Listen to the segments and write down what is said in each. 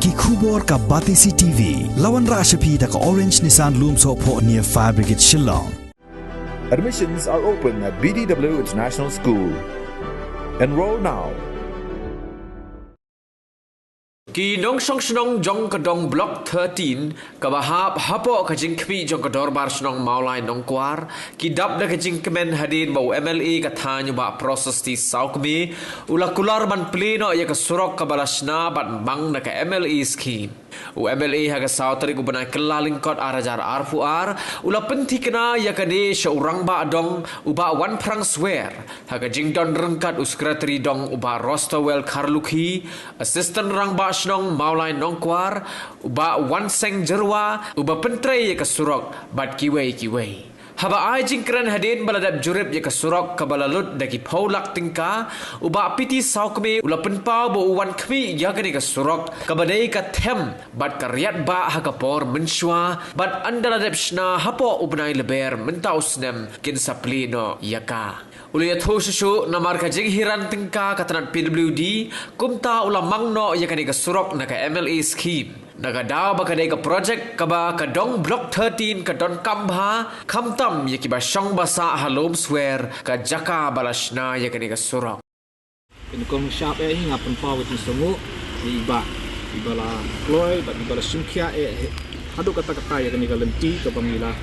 ki khubor ka Batisi TV lawan rashapi da ka Orange Nissan Lumso pho near Fire Brigade Shillong. Admissions are open at BDW International School. Enroll now. Ki nong song snong jong kadong block 13 kabahap hapo kajing kmi jong kador bar snong maulai nong kwar ki dap da kajing kemen hadin bau MLA kathanyo ba proses ti saukmi ula kular man pleno ya ka surok kabalasna bat bang da ka MLA scheme u MLA haga sautari ku banai kelaling kot arajar arfuar ula penti kena ya ka de seorang ba dong uba wan prang swear haga jing don rengkat secretary dong uba Rostowel Karluki assistant rang ba snong maulai nongkwar uba wan seng jerwa uba pentrei ya kasurok bat kiwei haba ai jingkran hadin baladap jurip ya kasurok kabalalut daki paulak tingka uba piti saukme ula penpa bo wan kmi ya kani kasurok kabadai ka them bat karyat ba hakapor menshwa bat andaladap shna hapo ubnai leber mentausnem kin saplino yaka Ulia thoshu namar ka jing hiran tingka katanat PWD kumta ula mangno ya kani ka surok na ka MLA scheme naga daw ba kadai ka project ka ba ka dong block 13 ka don kambha khamtam ya ki ba shong basa halom swear ka jaka balashna ya kani ka surok in kom shop e ngapun pa with sungu iba la kloy ba iba la simkia e hadu kata ya kani ka lenti ka bangila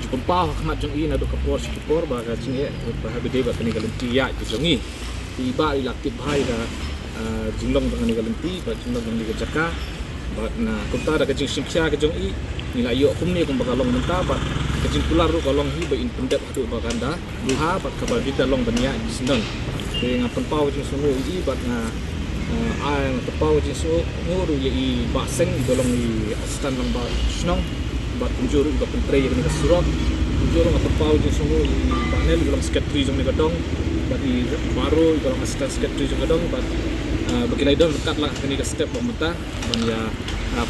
Jumpa khmat jong i na do kapor sikipor ba ka jinge ba ha bede ba kani galenti ya jongi tiba ila tip hai da jinglong ba kani galenti ba jinglong ni ka jaka ba na kunta da ka jing simkya ka jong i nila yo kumni kum ba kalong menta ba ka jing pular ru kalong hi ba in pendet hadu ba ganda duha ba ka ba bida long bania sindang ke ngapan pau jing sungu i ba na ai na pau jing sungu nguru ye i ba seng dolong i astan lang ba snong bat kunjuru ba pentrei yang ni kasurok kunjuru ngapa pau je sungu panel dalam secretary jong ni kadong bagi baru dalam assistant secretary jong kadong bat bagi laidon dekat lah kini ka step mata ban ya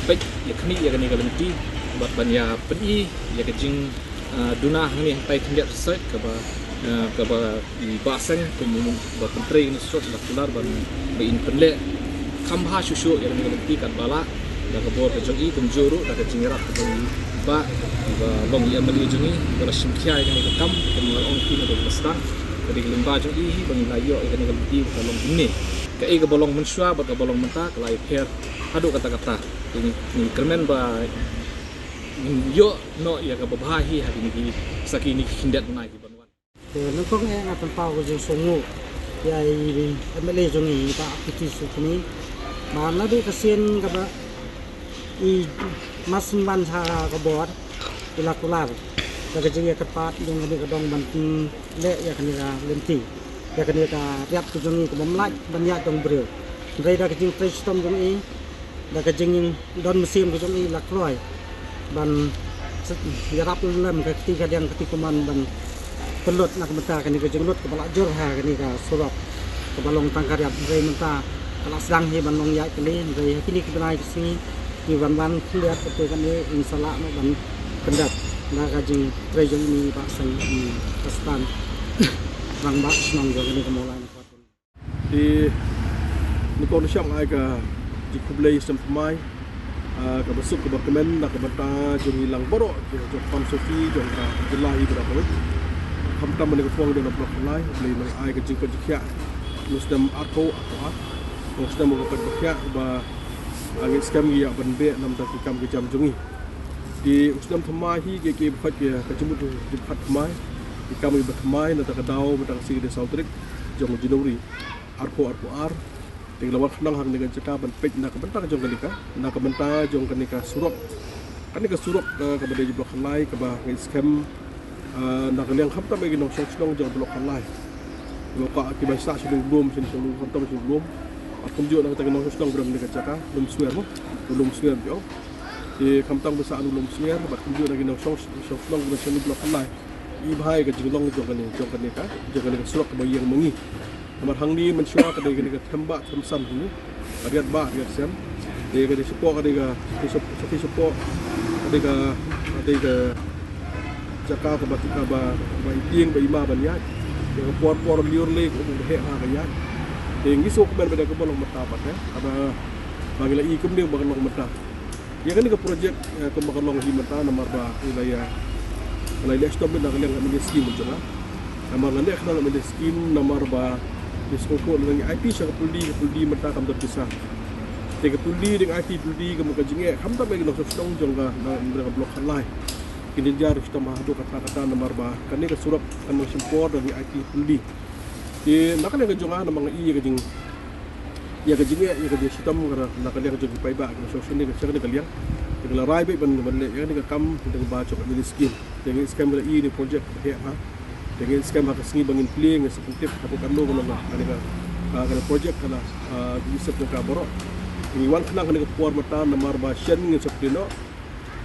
pek ya kini ya kini galenti bat ban ya peni ya kejing dunah ni tai tindak research ke ba di basen kumun ba pentrei ni sot la kular ban in penle kambha susu ya kini galenti kat bala da ka bor ka jongi kunjuru da ka jingerak ka ba long ya mali jungi bara simkia ini ka kam kemur on ki na do pasta dari lemba jungi bang layo ini ka lebih long ini ka e ka bolong mensua ba ka bolong menta ka lai pher hadu kata-kata ini kermen ba yo no ya ka babahi hari ini sakini hindat nai di banwan nang kong e ngapan pau ko jing songu ya i mali jungi ba piti su kini mana do kasien ka ba i masman sa kabor kular daga jinge kapat yung ni kadong banting le ya kanira lenti ya kanira riap tu jongi ko mamlaj banya dong breu dai daga jing prestom jongi daga jing don mesim ko jongi lakloi ban yarap lem ka ketika yang ketikuman ban pelut nak menta kanira jengut ko bala jor ha kanira surap ko balong tangkar ya dai menta kala sedang hi banong ya kali dai kini kita sini di ban lihat betul kan ini insalah no ban pendat na kajing trejong ni pak sang di pastan bang bak senang juga ni kemulai di nikon syam ai ka di kublai sempmai ka besuk ke dokumen nak bata jong hilang borok jong pam sofi jong ka jelahi berapa kam tam ni ko de blok lai blai mai ai ka jing ko jikya musdam arko apa musdam ko ka jikya ba angin skam ya banbe nam ta kam ke jam jungi di usdam thamahi ke phat ke kachimut di phat thmai di kam ke thmai na ta daw batang si de sautrik jong jinori arpo ar ting lawan nang hang dengan ceka ban pej na ka banta jong kanika na ka banta jong kanika surok kanika surok ka bade blok lai ka ba skam na ka liang khap ta be ginong song jong blok lai loka ki ba sa sing blom sing kham ta sing blom akum jo na kita kenal sedang berada di kacaka belum swear jo di kamtang besar belum swear bat kum jo na kenal sedang berada di blok lai i bhai ka jinglong jo kan ka surak ka yang mengi kamar hang ni mensua ka de ka thamba thamsam ni riat sem de ka support ka de ka support ka de ka jaka ka batika ba iting ba ima ban ya de por liur le ko he ha ka ya Tinggi sok ben beda ke bolong mata apa ya? Ada bagi la I kumni bakalong mata ya kan ke projek ke bakalong hi mata namar ba wilayah wilayah stop na kalian ngambil skim jona namar ngande khna ngambil skim namar ba diskoko dengan IP sya puldi mata kam terpisah tega puldi dengan IP puldi ke muka jinge kam ta bagi nok stong jongga na blok halai kini jar kita mahdu kata-kata namar ba kan ni ke surat kan support dengan IP puldi di nakal yang jonga namang I ke jing ya ke jinge ya ke sistem kana nakal yang jong pai ba ke sosial ni ke cara kalian ke rai be ban le ya ni ke kam dengan ba chok ambil skim dengan scam la I ni project he ha dengan scam hak sengi bangin pling seperti aku kan lo kana kana project kana bisa ka borok ini wan kena kena puar mata namar ba shen ngi seperti no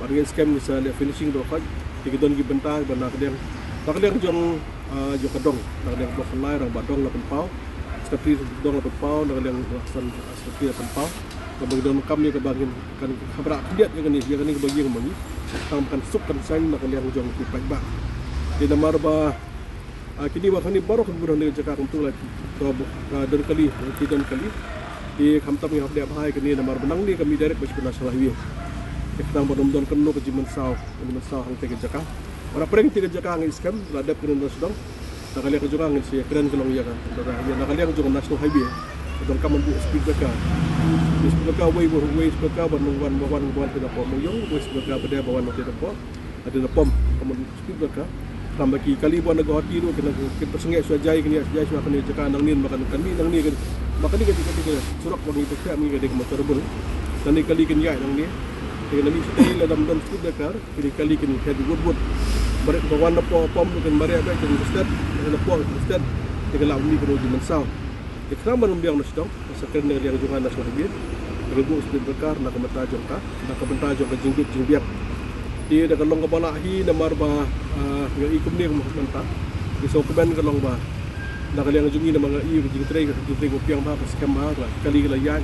dengan scam ni sa finishing do khaj ti don gi bentang ban nakal jong jo kadong nakal blok lai rang badong la penpau seperti dong la penpau nakal yang laksan seperti la penpau bagi don kam ni ke bangin kan khabra kediat yang ni ke bagi mangi tam kan suk kan sang nakal yang jong ki pai ba di namar ba kini waktu ni baru kemudian dia cakap untuk lagi dan kali di kamtam yang ada bahaya kini namar benang ni kami direct bagi nasional highway kita benar-benar kena ke jiman sah hang tiga cakap orang pergi tiga cakap angin scam ladap kena nasional nak kalian kejuang angin sih keren kalau ya kan nak kalian kejuang nasional highway dan kamu speed mereka way mereka bawan tidak pom yang way mereka pada bawan tidak pom ada pom kamu speed mereka tambah kali buat negara hati tu kena kita sengit suajai kena jai semua kena cakap nang ni makan kami nang ni makan ni ketika surat bagi tekak ni ketika motor rebel dan ni kali kena nang ni kena ni stay dalam speed bekar kali kena head wood barik bawan pom kan barik baik kena start kena lawan ni kena jiman saw kita mana biang nasdom sekarang ni yang jungan nasional biar regu speed bekar nak mata jongka nak bentar jongka jingbiak dia dah kalong kepala hi namar ba yang ikum ni mentah di sokuban kalong ba nak kalian jungi nama I jing tray kopiang ba skam ba kali layan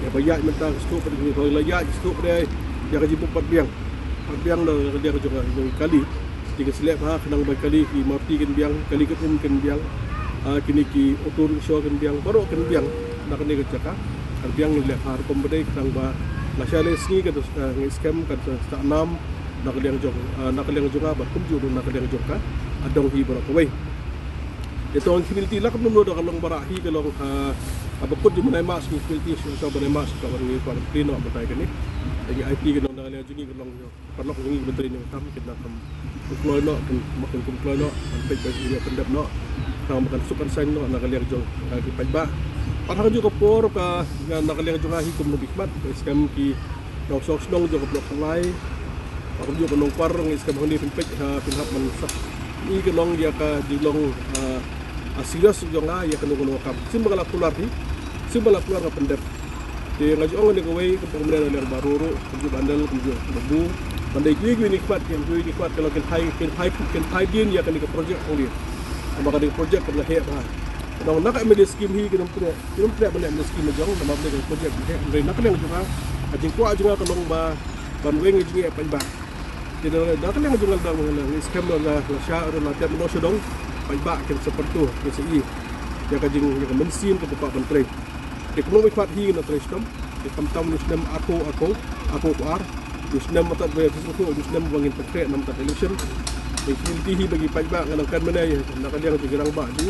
ya bayat mentah stop pada kalau layan stop dia dia kaji buat biang dah dia juga kali tiga selep ha kenang ba kali ki marti kan biang kali ketum kan biang kini ki otor show kan biang baru kan biang nak ni kerja kan biang ni leh har pembedai kenang ba la shale sni kan skam kan tak 6 nak kalian jong apa kumju nak kalian jong ka adong hi barak wei itu orang community lah kan belum ada kalong barak hi kalong apa pun di mana mas community so mana mas kawan ni kawan pleno apa tai kan ni lagi IP kan nak kalian jungi kalong perlu jungi menteri ni tam kita kam kumpul no kan makan kumpul no sampai bagi dia pendap no kam makan sukan sang no nak kalian jong ki pai ba patah juga por ka nak kalian jong hi kum no bikmat skam ki dok sok snong jong blok lai aku juga nong parang iskam honi pinpek pinhap mansah ni ke nong dia ka di long serius jonga ya kanu kono kam simbala pular ka pendep di ngaji ong ni kawai ke pemerintah yang baru kunju bandel kunju debu pandai gui nikmat kalau ken hai din ya kan ke projek ong dia maka di projek kan he ba nong nak ambil skim hi ke nong pre balik ambil skim jong nama ambil projek he nak yang juga ajing kuat juga kalau ba banweng jingi apa ba jadi dah kan yang jual dah mengenai scam dah syar dah tiap no sedong baik kan seperti tu KCI yang kajing yang mensin ke Bapak Menteri ekonomi kuat hi na tristom di kamtam nusdem aku ar nusdem mata bayar sesuatu nusdem bangin pakai nam tak election di hi bagi pajak nganakan mana ya nak dia juga rang ba tu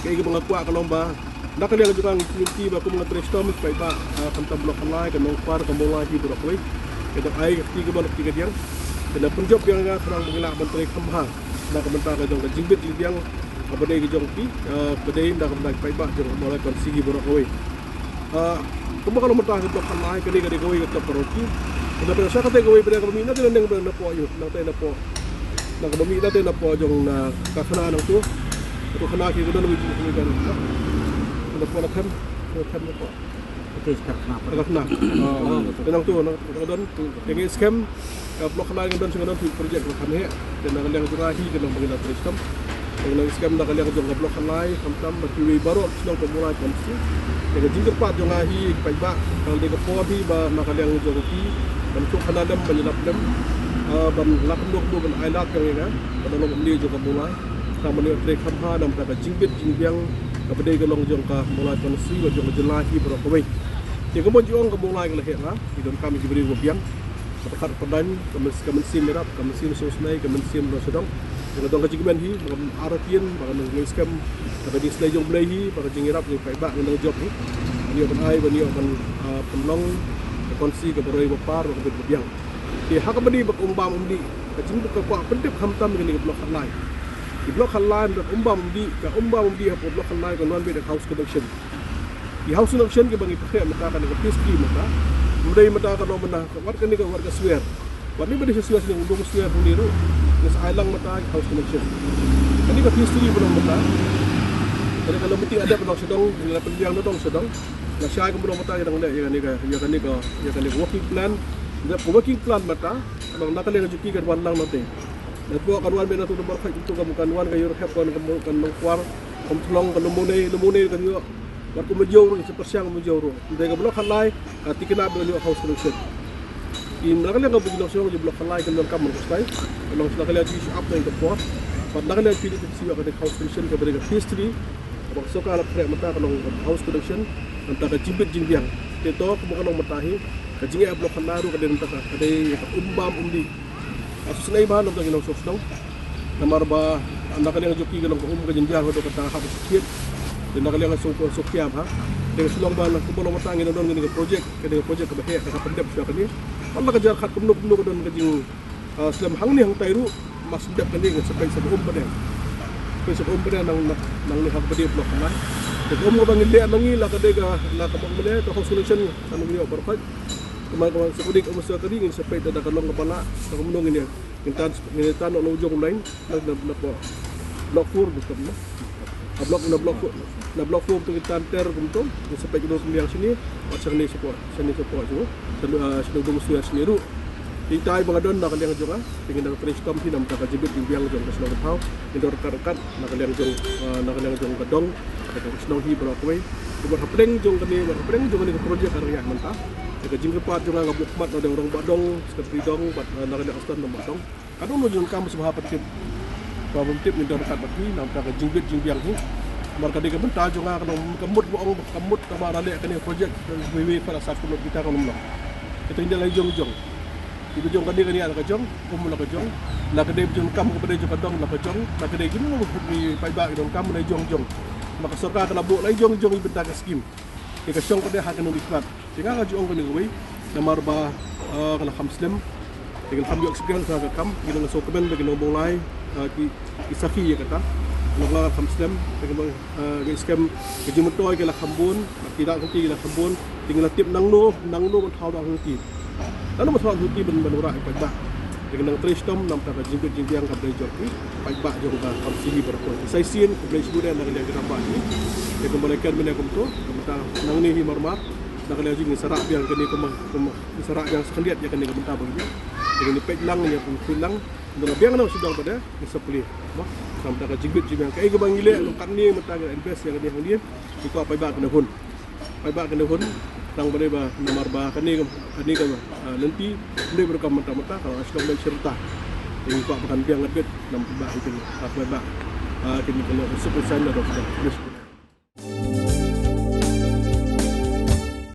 kai ke mengaku kalau ba nak dia juga ngiti ba ku tristom pajak kamtam blok lai ke nongpar ke mulai di blok lai kita ai ketiga blok tiga dia kena penjob yang serang mengelak menteri kemha nak bentar ke jong jingbit yang badai ke jong pi badai dah kena pai ba jong mulai konsigi borok kowe kuma kalau mentah ke blok lai kali kowe ke peroti dah pada saya kata kowe pada kami nak nang na po yo nak tai na po nak kami nak tai na po jong na kakana nang tu tu kena ki don wi ni kan na po na kan po itu kenapa kena tenang tu don dengan scam blok lain dan dengan projek kami dan kalian juga hi dengan mengenai sistem dengan scam dah kalian juga blok lain kamtam bagi baru sedang pemulai konsumsi dengan jingkir pat juga hi pai ba kalau dia kepor hi ba nak kalian juga hi bentuk kanadam menyelap dem ban lapndok do ban ailat yang ya pada long dia juga mulai sama ni trek khamha dan kata jingkit jingbiang kepada golong jongka mulai konsumsi juga jelahi berapa Dia kemudian juga mulai lahir lah. Di dalam kami diberi gobiang. Dekat pedan, kemen sim merah, kemen sim sosnai, kemen sim sedang. Dengan dong kajian hi, dengan aratian, dengan ngelskam, dengan di selai jong belahi, dengan jengirap, dengan kaibak, dengan job ni. Ini akan ai, ini akan penong, konsi keberai bapar, dengan gobiang. Dia hak beri berumbam umdi. Kacim buka kuat pendep hamtam dengan blok halai. Di blok halai dan umbam umdi apa blok halai kan one bed house connection. Di house connection ke bagi pakai mata kan dengan PSP mata. Mudai mata kan mana warga ni kan warga swear. Warga ni beri sesuatu yang untuk swear puliru. Nes ailang mata house connection. Ini ke PSP belum mata. Jadi kalau mesti ada penong sedang, dengan pendiang datang sedang. Nasyai kemudian mata yang ni ka working plan. Dia working plan mata. Kalau nak kalian juki kan wan lang nanti. Dan buat kan wan benda tu nomor fight itu kamu kan wan kayu help kan kuar, kamu tolong kan lemune kan juga. Waktu menjauh sepersiang menjauh. Mereka blok halai, tikina beli house connection. Ini nak kalian kamu bilang semua blok halai kan kamu kustai. Kalau nak kalian issue up yang kuat, pada nak kalian pilih siapa kan house connection kepada history. Kalau suka alat kerja mata kalau house connection, antara jibit jingbiang. Kita kemudian orang matahi. Kajingnya blok halai tu kadang tak ada umbam umdi. Asus nai bahan untuk kita sosong. Namar bah anda kalian joki kalau kajinjang atau kata habis sikit. Dan nak kalian sokiam ha. Dengan sulung bahan kumpul mata ngin don dengan projek ke bahaya ke pendep sudah ni. Allah kejar khat kumnu don kajing Islam hang ni hang tairu mas dep kan dengan sampai sebelum pada. Sampai sebelum pada nang ni hak pada blok halai. Jadi bang ile nangi la kadega la kabang mele to house connection anu dia berkat. Kemarin sekodik umusah tadi ingin sampai tada kalong kepala tak menung ini. Kita nak ujung lain blok 4 bukan lah. Blok 4 tu kita antar untuk sampai ke yang sini macam ni support juga. Sedang umusah sini ru. Kita ai bangadon nak kalian juga dengan brainstorm ni nak tak jibit biang jong ke selong tau. Kita rekan-rekan nak kalian jong gedong atau selong hi berapa buat hapeng jong ni projek karya mentah. Jika jingkepat juga ngabuk mat ada orang badong seperti dong buat nak ada astan nombor dong. Kadang nujung kamu sebuah petip. Kalau petip ni dekat bagi nampak jingbiang ni. Mereka dia kebentar juga kalau kemut kamar alek kena projek wewe pada saat kita kalau belum. Kita indah lagi jong. Ibu jong kadi ada kejong, kamu nak kejong. Nak kedai jong kamu kepada jong kadong nak kejong. Nak kedai gini di payba dong kamu lagi jong. Maka sorka kalau buat lagi jong ibentar ke skim. Jika syong kedai hak kena diklat. Jika ngaju orang kena gawai, nama ba kalau Muslim, dengan kami experience dengan kami, kita nak sokemen bagi nombor lain, kisahki ya kata, kalau Muslim, dengan scam kejumutoy kita kambun, tidak nanti kita kambun, tinggal tip nangno mentau dah nanti. Lalu masalah nanti benar-benar ikat bah, dengan trishtom nampak jingbiang kabel jorki, ikat juga kamsihi berapa. Saya sin kabel sudah nak lihat kita bah ini, kita kembalikan menakum tu, kita nang ni marmar. Nak kalian jing serak biang kini serak yang sekendiat ya kini kebentar bagi dengan ni peklang ya pun pulang dengan biang nak sudah pada disepuli bah sampai tak jibit biang kai ke bang gile kan ni mata invest yang dia itu apa ibak kena hun tang pada bah nomor bah kini ke nanti boleh berkam mata kalau asal main serta ini kau akan biang ngadget nam ibak itu apa ibak kini kalau 10% atau sudah